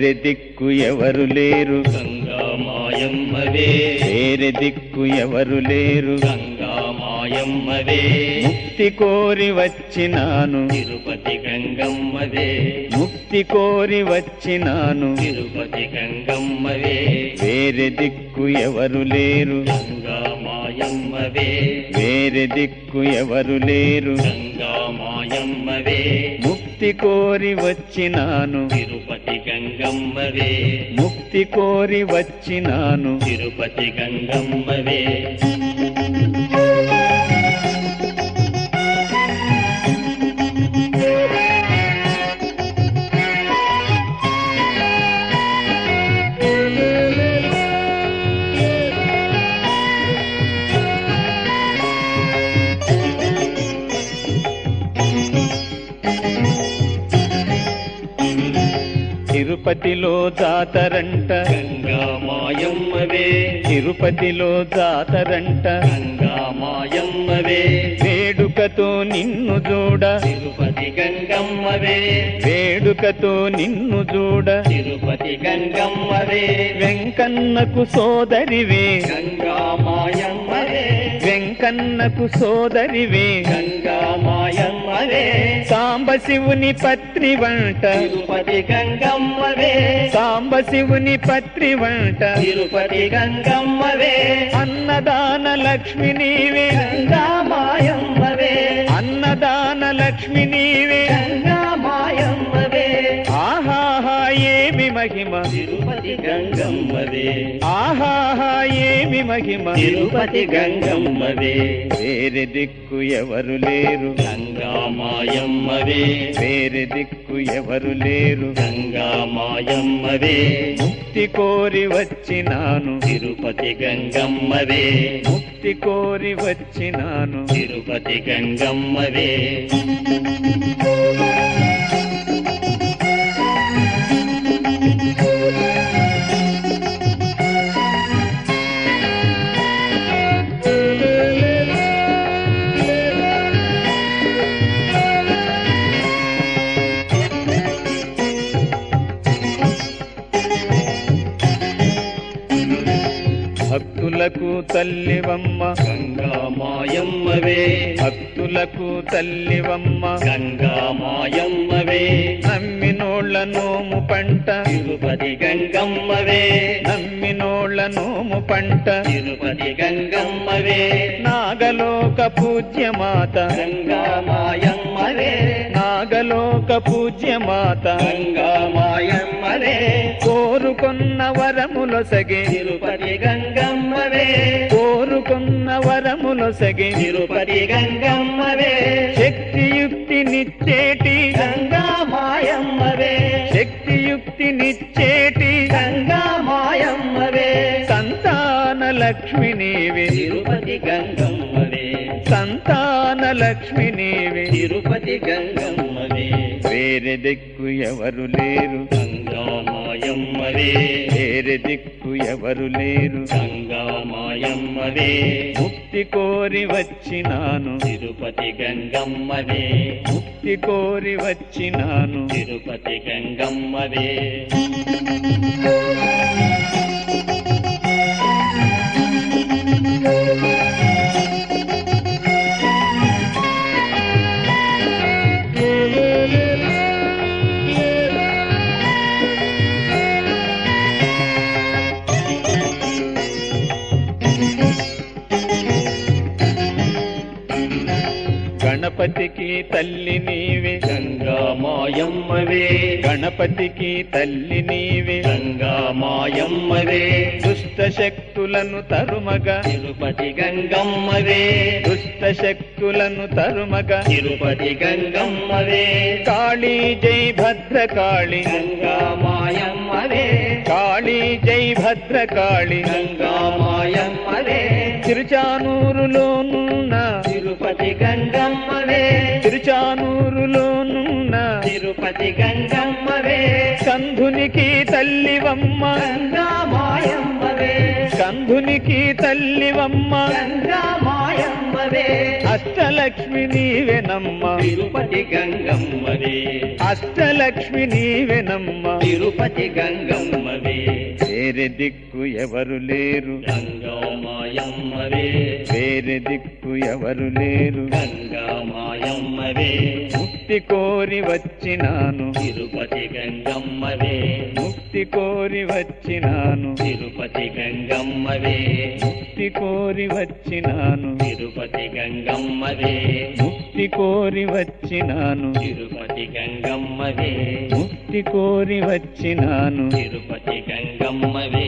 వేరే దిక్కు ఎవరు లేరు గంగా మాయమ్మవే, వేరే దిక్కు ఎవరు లేరు గంగా మాయమ్మవే, ముక్తి కోరి వచ్చినాను తిరుపతి గంగమ్మవే, ముక్తి కోరి వచ్చినాను తిరుపతి గంగమ్మవే, వేరే దిక్కు ఎవరు లేరు గంగా మాయమ్మవే, వేరే దిక్కు ఎవరు లేరు గంగా మాయమ్మవే, ముక్తి కోరి వచ్చినాను తిరుపతి గంగమ్మవే, ముక్తి కోరి వచ్చినాను తిరుపతి గంగమ్మవే. తిరుపతిలో జాతరంట గంగా మాయమ్మవే, తిరుపతిలో జాతరంట గంగా మాయమ్మవే, వేడుకతో నిన్ను చూడ తిరుపతి గంగమ్మవే, వేడుకతో నిన్ను చూడ తిరుపతి గంగమ్మవే, వెంకన్నకు సోదరివే గంగా మాయమ్మవే, వెంకన్నకు సోదరివే గంగా మాయమ్మవే, సాంబశివుని పత్ని వంట తిరుపతి గంగమ్మవే, సాంబశివుని పత్ని వంట తిరుపతి గంగమ్మవే, అన్నదాన లక్ష్మి నీవే గంగా మాయమ్మవే, అన్నదాన లక్ష్మి నీవే గంగా మాయమ్మవే, ఆహాహా ఏమి మహిమ తిరుపతి గంగమ్మవే, ఆహాహా ఏమి మహిమ తిరుపతి గంగమ్మవే, వేరే దిక్కు ఎవరు లేరు గంగా మాయమ్మవే, వేరే దిక్కు ఎవరు లేరు గంగా మాయమ్మవే, ముక్తి కోరి వచ్చినాను తిరుపతి గంగమ్మవే, ముక్తి కోరి వచ్చినాను తిరుపతి గంగమ్మవే. భక్తులకు తల్లివమ్మ గంగా మాయమ్మవే, భక్తులకు తల్లివమ్మ గంగా మాయమ్మవే, నమ్మినోళ్ళ నోము పంట తిరుపతి గంగమ్మవే, నమ్మినోళ్ళ నోము పంట తిరుపతి గంగమ్మవే, నాగలోక పూజ్యమాత గంగా మాయమ్మవే, నాగలోక పూజ్యమాత గంగా మాయమ్మవే, కోరుకున్న వరములొసగే తిరుపతి గంగమ్మవే, కోరుకున్న వరములొసగే తిరుపతి గంగమ్మవే, శక్తియుక్తినిచ్చేటి గంగా మాయమ్మవే, శక్తియుక్తినిచ్చేటి గంగా మాయమ్మవే, సంతాన లక్ష్మి నీవే తిరుపతి గంగమ్మవే, సంతాన లక్ష్మి నీవే తిరుపతి గంగమ్మవే, వేరే దిక్కు ఎవరు లేరు గంగా మాయమ్మవే, వేరే దిక్కు ఎవరు లేరు గంగా మాయమ్మవే, ముక్తి కోరి వచ్చినాను తిరుపతి గంగమ్మవే, ముక్తి కోరి వచ్చినాను తిరుపతి గంగమ్మవే. గణపతికి తల్లి నీవే గంగా మాయమ్మవే, గణపతికి తల్లి నీవే గంగా మాయమ్మవే, దుష్ట శక్తులను తరుమగా తిరుపతి గంగమ్మవే, దుష్ట శక్తులను తరుమగా తిరుపతి గంగమ్మవే, కాళీ జై భద్రకాళి గంగా మాయమ్మవే, కాళీ జై భద్రకాళి గంగా మాయమ్మవే, తిరుచానూరులోనున్న తిరుపతి గంగమ్మవే, తిరుచానూరులోనున్న తిరుపతి గంగమ్మవే, కంధునికి తల్లివమ్మ గంగా మాయమ్మవే, కంధునికి తల్లివమ్మ గంగా మాయమ్మవే, అష్టలక్ష్మి అష్టలక్ష్మి నీవెనమ్మ తిరుపతి గంగమ్మవే అష్టలక్ష్మి నీవెనమ్మ తిరుపతి గంగమ్మవే వేరే దిక్కు ఎవరు లేరు గంగా మాయమ్మవే వేరే దిక్కు ఎవరు లేరు గంగా మాయమ్మవే ముక్తి కోరి వచ్చినాను తిరుపతి గంగమ్మవే ముక్తి కోరి వచ్చినాను తిరుపతి గంగమ్మవే ముక్తి కోరి వచ్చినాను తిరుపతి గంగమ్మవే ముక్తి కోరి వచ్చినాను తిరుపతి గంగమ్మవే ముక్తి కోరి వచ్చినాను తిరుపతి గంగమ్మవే